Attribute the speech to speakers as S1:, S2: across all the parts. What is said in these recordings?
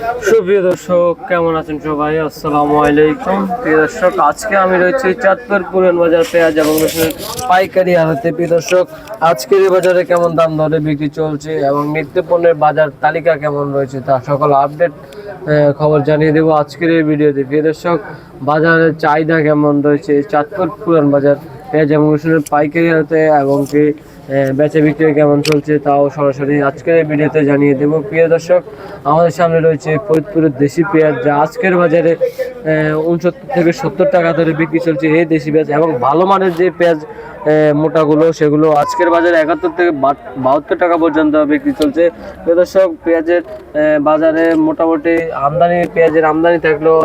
S1: সুপ্রিয় দর্শক, কেমন আছেন সবাই? আসসালামু আলাইকুম। প্রিয় দর্শক, আজকে আমি রয়েছি চাঁদপুর পুরান বাজার পেঁয়াজ এবং রসুনের পাইকারি আড়তে। প্রিয় দর্শক, আজকের এই বাজারে কেমন দাম দরে বিক্রি চলছে এবং নিত্য পণ্যের বাজার তালিকা কেমন রয়েছে তা সকল আপডেট খবর জানিয়ে দেবো আজকের এই ভিডিওতে। প্রিয় দর্শক, বাজারের চাহিদা কেমন রয়েছে চাঁদপুর পুরান বাজার পেঁয়াজ এবং রসুনের পাইকারি আড়তে এবং কি বেচা বিক্রি কেমন চলছে তাও সরাসরি আজকের এই ভিডিওতে জানিয়ে দেবো। প্রিয় দর্শক, আমাদের সামনে রয়েছে ফরিদপুরের দেশি পেঁয়াজ, যা আজকের বাজারে 69 থেকে 70 টাকা ধরে বিক্রি চলছে এই দেশি পেঁয়াজ। এবং ভালো মানের যে পেঁয়াজ মোটাগুলো, সেগুলো আজকের বাজারে 71 থেকে 72 টাকা পর্যন্ত বিক্রি চলছে। প্রিয় দর্শক, পেঁয়াজের বাজারে মোটামুটি পেঁয়াজের আমদানি থাকলেও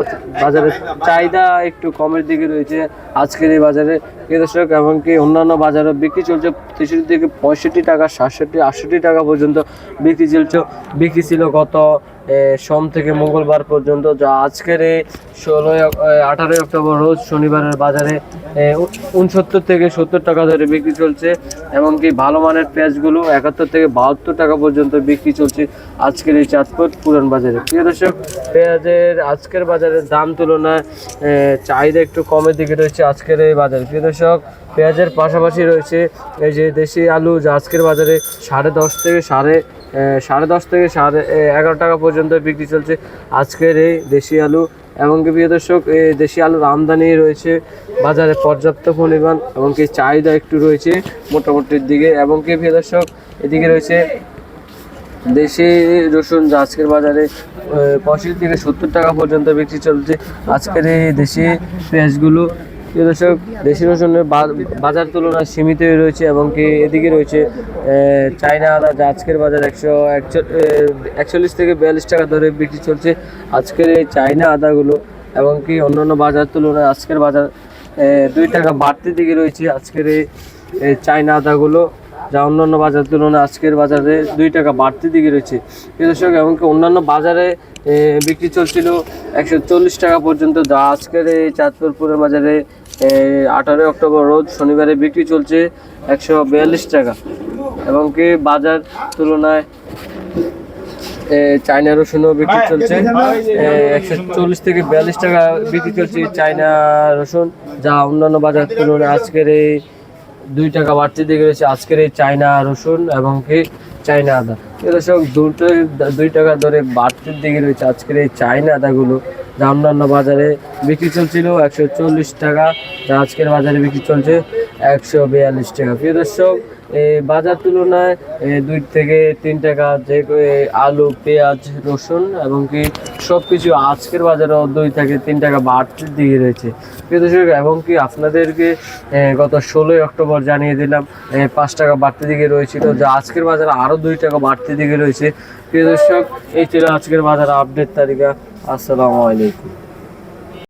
S1: বাজারে চাহিদা একটু কমের দিকে রয়েছে আজকের এই বাজারে। প্রিয় দর্শক, এমনকি অন্যান্য বাজারও বিক্রি চলছে 63 থেকে 65 টাকা, 67, 68 টাকা পর্যন্ত বিক্রি ছিল গত সোম থেকে মঙ্গলবার পর্যন্ত, যা আজকের এই 18 অক্টোবর রোজ শনিবারের বাজারে 69 থেকে 70 টাকা ধরে বিক্রি চলছে। এমনকি ভালো মানের পেঁয়াজগুলো 71 থেকে 72 টাকা পর্যন্ত বিক্রি চলছে আজকের এই চাঁদপুর পুরান বাজারে। প্রিয় দর্শক, পেঁয়াজের আজকের বাজারের দাম তুলনায় চাহিদা একটু কমের দিকে রয়েছে আজকের এই বাজারে। প্রিয় দর্শক, পেঁয়াজের পাশাপাশি রয়েছে এই যে দেশি আলু, যা আজকের বাজারে 10.5 থেকে 11.5 টাকা পর্যন্ত বিক্রি চলছে আজকের এই দেশি আলু। এবং কি প্রিয় দর্শক, এই দেশি আলুর আমদানি রয়েছে বাজারে পর্যাপ্ত পরিমাণ এবং কি চাহিদা একটু রয়েছে মোটামুটির দিকে। এবং কি প্রিয় দর্শক, এদিকে রয়েছে দেশি রসুন, যা আজকের বাজারে 65 থেকে 70 টাকা পর্যন্ত বিক্রি চলছে আজকের এই দেশি পেঁয়াজগুলো। প্রিয় দর্শক, দেশি রসুনের বাজার তুলনায় সীমিতই রয়েছে। এবং কি এদিকে রয়েছে চায়না আদা, যা আজকের বাজার 141 থেকে 42 টাকা ধরে বিক্রি চলছে আজকের এই চায়না আদাগুলো। এবং কি অন্যান্য বাজার তুলনায় আজকের বাজার 2 টাকা বাড়তি দিকে রয়েছে আজকের এই চায়না আদাগুলো, যা অন্যান্য বাজার তুলনায় আজকের বাজারে 2 টাকা বাড়তি দিকে রয়েছে। প্রিয় দর্শক, এমনকি অন্যান্য বাজারে বিক্রি চলছিল 140 টাকা পর্যন্ত, যা আজকের এই চাঁদপুর পুরান বাজারে 18 অক্টোবর রোজ শনিবারে বিক্রি চলছে 142 টাকা। এবং কি বাজার তুলনায় চায়না রসুনও বিক্রি চলছে 140 থেকে 42 টাকা বিক্রি চলছে চায়না রসুন, যা অন্যান্য বাজার তুলনায় আজকের এই 2 টাকা বাড়তি দিকে রয়েছে আজকের এই চায়না রসুন এবং কি চায়না আদা। দর্শক, 2 টাকা ধরে বাড়তির দিকে রয়েছে আজকের এই চায়না আদাগুলো, যা অন্যান্য বাজারে বিক্রি চলছিল 140 টাকা, যা আজকের বাজারে বিক্রি চলছে 142 টাকা। প্রিয় দর্শক, এই বাজার তুলনায় 2 থেকে 3 টাকা যে আলু, পেঁয়াজ, রসুন এবং কি সব কিছু আজকের বাজারেও 2 থেকে 3 টাকা বাড়তির দিকে রয়েছে। প্রিয় দর্শক, এবং কি আপনাদেরকে গত 16 অক্টোবর জানিয়ে দিলাম 5 টাকা বাড়তি দিকে রয়েছিল, যা আজকের বাজারে আরও 2 টাকা বাড়তি দিকে রয়েছে। প্রিয় দর্শক, এই ছিল আজকের বাজার আপডেট তালিকা। আসসালামু আলাইকুম।